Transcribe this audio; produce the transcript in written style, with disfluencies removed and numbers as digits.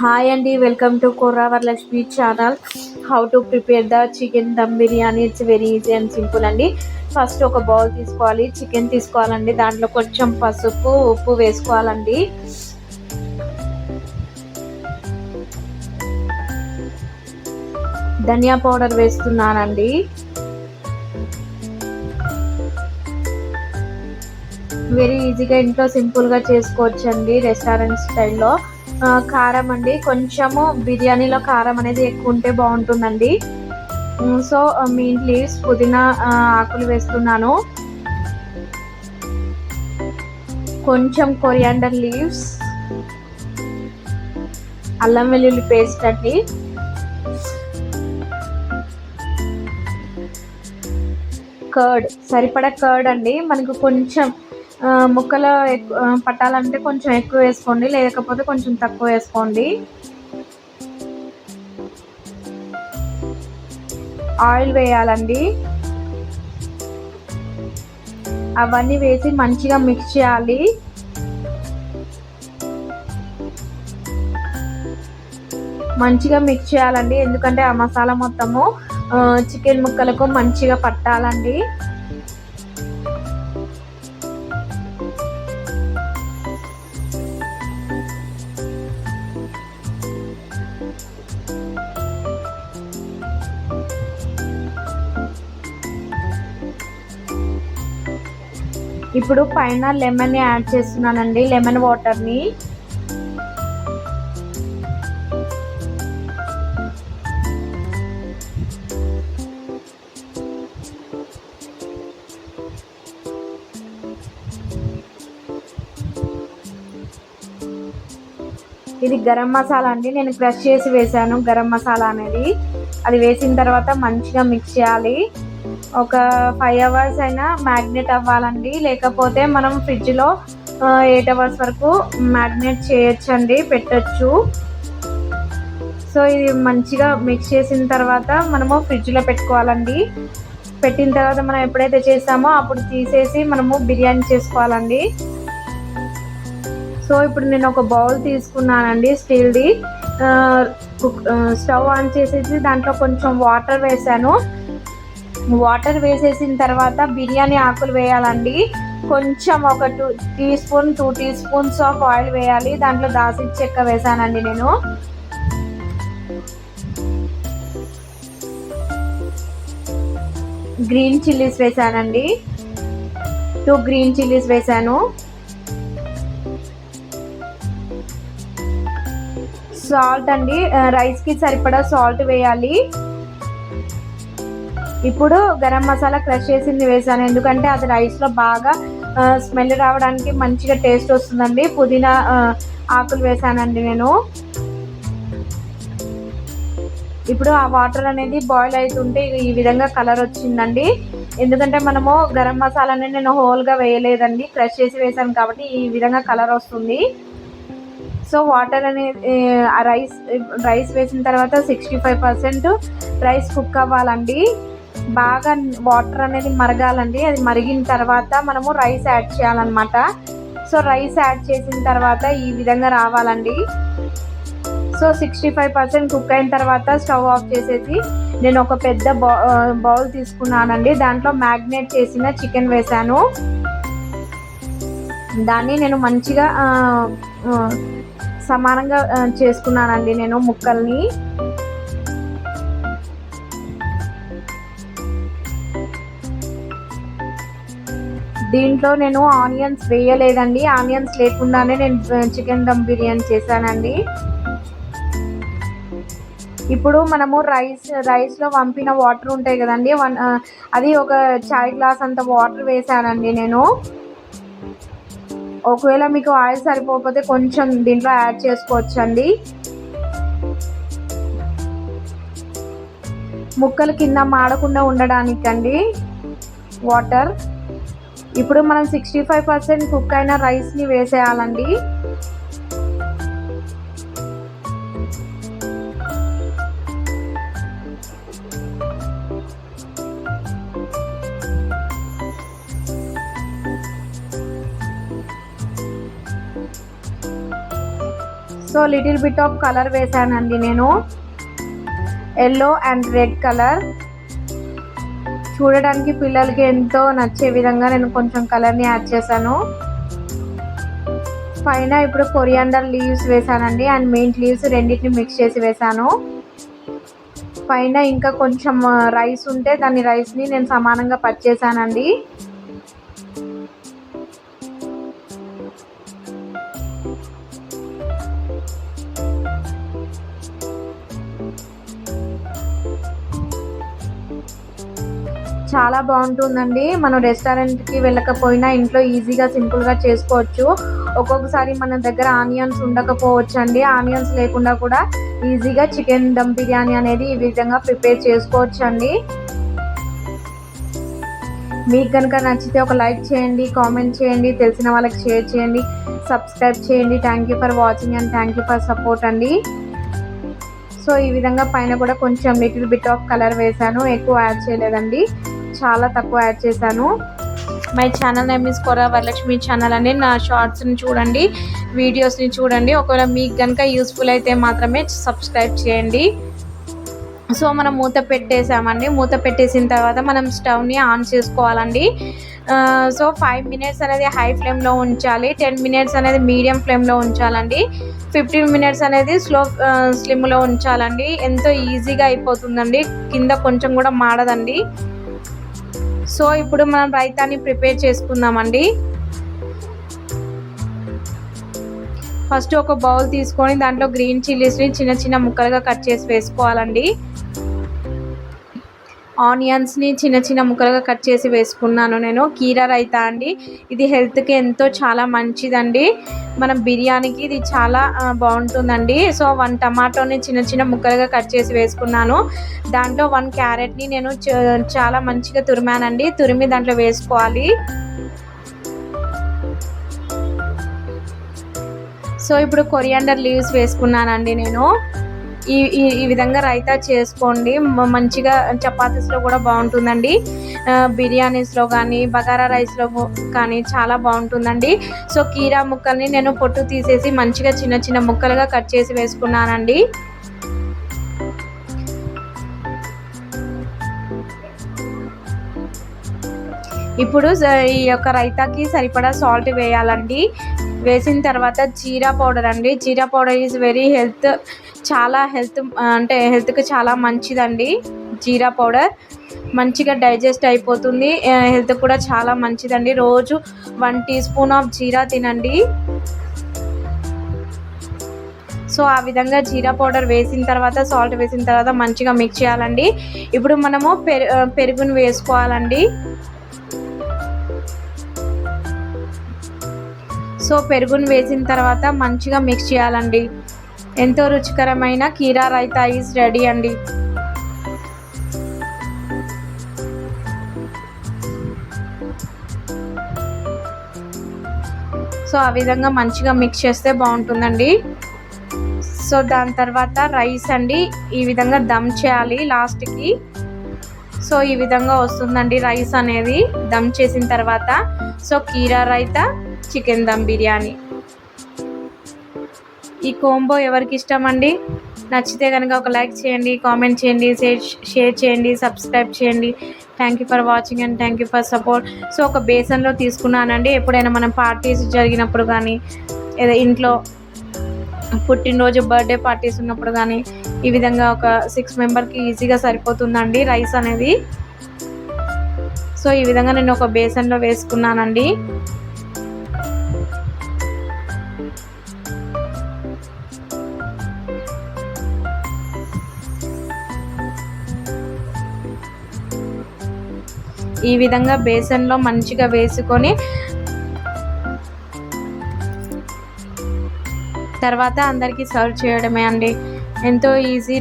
Hi అండి, welcome to Kurra Varalakshmi channel. How to prepare the chicken dum biryani. It's very easy and simple అండి. First ఒక bowl తీసుకోవాలి, chicken తీసుకోవాలండి. దాంట్లో కొంచెం పసుపు ఉప్పు వేసుకోవాలండి. ధనియా పౌడర్ వేస్తున్నానండి. వెరీ ఈజీగా ఇంట్లో సింపుల్గా చేసుకోవచ్చండి రెస్టారెంట్ స్టైల్లో. కారం అండి, కొంచెము బిర్యానీలో కారం అనేది ఎక్కువ ఉంటే బాగుంటుందండి. సో మీన్ లీవ్స్, పుదీనా ఆకులు వేస్తున్నాను. కొంచెం కొరియాండర్ లీవ్స్, అల్లం వెల్లుల్లి పేస్ట్ అండి, కర్డ్, సరిపడా కర్డ్ అండి. మనకు కొంచెం ముక్కలు పట్టాలంటే కొంచెం ఎక్కువ వేసుకోండి, లేకపోతే కొంచెం తక్కువ వేసుకోండి. ఆయిల్ వేయాలండి. అవన్నీ వేసి మంచిగా మిక్స్ చేయాలి. ఎందుకంటే ఆ మసాలా మొత్తము చికెన్ ముక్కలకు మంచిగా పట్టాలండి. ఇప్పుడు పైన లెమన్ యాడ్ చేస్తున్నానండి, లెమన్ వాటర్ని. ఇది గరం మసాలా అండి, నేను క్రష్ చేసి వేసాను గరం మసాలా అనేది. అది వేసిన తర్వాత మంచిగా మిక్స్ చేయాలి. ఒక 5 hours అయినా మ్యాగ్నేట్ అవ్వాలండి, లేకపోతే మనం ఫ్రిడ్జ్లో 8 hours వరకు మ్యాగ్నేట్ చేయొచ్చండి, పెట్టచ్చు. సో ఇది మంచిగా మిక్స్ చేసిన తర్వాత మనము ఫ్రిడ్జ్లో పెట్టుకోవాలండి. పెట్టిన తర్వాత మనం ఎప్పుడైతే చేస్తామో అప్పుడు తీసేసి మనము బిర్యానీ చేసుకోవాలండి. సో ఇప్పుడు నేను ఒక బౌల్ తీసుకున్నానండి, స్టీల్ది. స్టవ్ ఆన్ చేసేసి దాంట్లో కొంచెం వాటర్ వేసాను. వాటర్ వేసేసిన తర్వాత బిర్యానీ ఆకులు వేయాలండి. కొంచెం ఒక 2 టీ స్పూన్స్ ఆఫ్ ఆయిల్ వేయాలి. దాంట్లో దాల్చిన చెక్క వేసానండి నేను. గ్రీన్ చిల్లీస్ వేసానండి, 2 గ్రీన్ చిల్లీస్ వేసాను. సాల్ట్ అండి, రైస్కి సరిపడా సాల్ట్ వేయాలి. ఇప్పుడు గరం మసాలా క్రష్ చేసింది వేసాను, ఎందుకంటే అది రైస్లో బాగా స్మెల్ రావడానికి మంచిగా టేస్ట్ వస్తుందండి. పుదీనా ఆకులు వేసానండి నేను. ఇప్పుడు ఆ వాటర్ అనేది బాయిల్ అవుతుంటే ఈ విధంగా కలర్ వచ్చిందండి. ఎందుకంటే మనము గరం మసాలాని నేను హోల్గా వేయలేదండి, క్రష్ చేసి వేసాను కాబట్టి ఈ విధంగా కలర్ వస్తుంది. సో వాటర్ అనేది రైస్ వేసిన తర్వాత 65% రైస్ కుక్ అవ్వాలండి. బాగా వాటర్ అనేది మరగాలండి. అది మరిగిన తర్వాత మనము రైస్ యాడ్ చేయాలన్నమాట. సో రైస్ యాడ్ చేసిన తర్వాత ఈ విధంగా రావాలండి. సో 65% కుక్ అయిన తర్వాత స్టవ్ ఆఫ్ చేసేసి నేను ఒక పెద్ద బౌల్ తీసుకున్నానండి. దాంట్లో మ్యాగ్నేట్ చేసిన చికెన్ వేసాను. దాన్ని నేను మంచిగా సమానంగా చేసుకున్నానండి నేను ముక్కల్ని. దీంట్లో నేను ఆనియన్స్ వేయలేదండి, ఆనియన్స్ లేకుండానే నేను చికెన్ దమ్ బిర్యానీ చేశానండి. ఇప్పుడు మనము రైస్లో వంపిన వాటర్ ఉంటాయి కదండి, అది ఒక చాయ్ గ్లాస్ అంత వాటర్ వేసానండి నేను. ఒకవేళ మీకు ఆయిల్ సరిపోకపోతే కొంచెం దీంట్లో యాడ్ చేసుకోవచ్చండి. ముక్కలు కింద మాడకుండా ఉండడానికండి వాటర్. ఇప్పుడు మనం 65% కుక్ అయిన రైస్ని వేసేయాలండి. So little bit of colour వేసానండి నేను, ఎల్లో అండ్ రెడ్ కలర్. చూడడానికి పిల్లలకి ఎంతో నచ్చే విధంగా నేను కొంచెం కలర్ని యాడ్ చేశాను. పైన ఇప్పుడు కొరియాండర్ లీవ్స్ వేసానండి అండ్ మింట్ లీవ్స్ రెండింటిని మిక్స్ చేసి వేసాను. పైన ఇంకా కొంచెం రైస్ ఉంటే దాన్ని రైస్ని నేను సమానంగా కట్ చేశానండి. చాలా బాగుంటుందండి. మనం రెస్టారెంట్కి వెళ్ళకపోయినా ఇంట్లో ఈజీగా సింపుల్గా చేసుకోవచ్చు. ఒక్కొక్కసారి మన దగ్గర ఆనియన్స్ ఉండకపోవచ్చు అండి. ఆనియన్స్ లేకుండా కూడా ఈజీగా చికెన్ దమ్ బిర్యానీ అనేది ఈ విధంగా ప్రిపేర్ చేసుకోవచ్చు అండి. మీకు కనుక నచ్చితే ఒక లైక్ చేయండి, కామెంట్ చేయండి, తెలిసిన వాళ్ళకి షేర్ చేయండి, సబ్స్క్రైబ్ చేయండి. Thank you for watching and thank you for support అండి. సో ఈ విధంగా పైన కూడా కొంచెం లిటిల్ బిట్ ఆఫ్ కలర్ వేసాను, ఎక్కువ యాడ్ చేయలేదండి, చాలా తక్కువ యాడ్ చేశాను. మై ఛానల్ నేమ్ ఇస్ కొర్ర వరలక్ష్మి ఛానల్ అండి. నా షార్ట్స్ని చూడండి, వీడియోస్ని చూడండి. ఒకవేళ మీకు కనుక యూస్ఫుల్ అయితే మాత్రమే సబ్స్క్రైబ్ చేయండి. సో మనం మూత పెట్టేసామండి. మూత పెట్టేసిన తర్వాత మనం స్టవ్ని ఆన్ చేసుకోవాలండి. సో 5 మినిట్స్ అనేది హై ఫ్లేమ్లో ఉంచాలి, 10 మినిట్స్ అనేది మీడియం ఫ్లేమ్లో ఉంచాలండి, 15 మినిట్స్ అనేది స్లిమ్లో ఉంచాలండి. ఎంతో ఈజీగా అయిపోతుందండి, కింద కొంచెం కూడా మాడదండి. సో ఇప్పుడు మనం రైతాని ప్రిపేర్ చేసుకుందామండి. ఫస్ట్ ఒక బౌల్ తీసుకొని దాంట్లో గ్రీన్ చిల్లీస్ని చిన్న చిన్న ముక్కలుగా కట్ చేసి వేసుకోవాలండి. ఆనియన్స్ని చిన్న చిన్న ముక్కలుగా కట్ చేసి వేసుకున్నాను నేను. కీరా రైతా అండి, ఇది హెల్త్కి ఎంతో చాలా మంచిదండి. మనం బిర్యానీకి ఇది చాలా బాగుంటుందండి. సో 1 టమాటోని చిన్న చిన్న ముక్కలుగా కట్ చేసి వేసుకున్నాను. దాంట్లో 1 క్యారెట్ని నేను చాలా మంచిగా తురిమానండి, తురిమి దాంట్లో వేసుకోవాలి. సో ఇప్పుడు కొరియాండర్ లీవ్స్ వేసుకున్నానండి నేను. ఈ విధంగా రైతా చేసుకోండి, మంచిగా చపాతీస్లో కూడా బాగుంటుందండి, బిర్యానీస్లో కానీ బగారా రైస్లో కానీ చాలా బాగుంటుందండి. సో కీరా ముక్కల్ని నేను పొట్టు తీసేసి మంచిగా చిన్న చిన్న ముక్కలుగా కట్ చేసి వేసుకున్నానండి. ఇప్పుడు ఈ యొక్క రైతాకి సరిపడా సాల్ట్ వేయాలండి. వేసిన తర్వాత జీరా పౌడర్ అండి. జీరా పౌడర్ ఈజ్ వెరీ చాలా హెల్త్కి చాలా మంచిదండి. జీరా పౌడర్ మంచిగా డైజెస్ట్ అయిపోతుంది, హెల్త్ కూడా చాలా మంచిదండి. రోజు 1 టీ స్పూన్ ఆఫ్ జీరా తినండి. సో ఆ విధంగా జీరా పౌడర్ వేసిన తర్వాత సాల్ట్ వేసిన తర్వాత మంచిగా మిక్స్ చేయాలండి. ఇప్పుడు మనము పెరుగుని వేసుకోవాలండి. సో పెరుగుని వేసిన తర్వాత మంచిగా మిక్స్ చేయాలండి. ఎంతో రుచికరమైన కీరా రైతా ఈజ్ రెడీ అండి. సో ఆ విధంగా మంచిగా మిక్స్ చేస్తే బాగుంటుందండి. సో దాని తర్వాత రైస్ అండి, ఈ విధంగా దమ్ చేయాలి లాస్ట్కి. సో ఈ విధంగా వస్తుందండి రైస్ అనేది దమ్ చేసిన తర్వాత. సో కీరా రైతా, చికెన్ దమ్ బిర్యానీ, ఈ కాంబో ఎవరికి ఇష్టం అండి? నచ్చితే కనుక ఒక లైక్ చేయండి, కామెంట్ చేయండి, షేర్ చేయండి, సబ్స్క్రైబ్ చేయండి. Thank you for watching and thank you for support. So ఒక బేసన్లో తీసుకున్నానండి. ఎప్పుడైనా మనం పార్టీస్ జరిగినప్పుడు కానీ, ఏదో ఇంట్లో పుట్టినరోజు బర్త్డే పార్టీస్ ఉన్నప్పుడు కానీ ఈ విధంగా ఒక 6 మెంబర్కి ఈజీగా సరిపోతుందండి రైస్ అనేది. సో ఈ విధంగా నేను ఒక బేసన్లో వేసుకున్నానండి. ఈ విధంగా బేసన్లో మంచిగా వేసుకొని తర్వాత అందరికీ సర్వ్ చేయడమే అండి. ఎంతో ఈజీ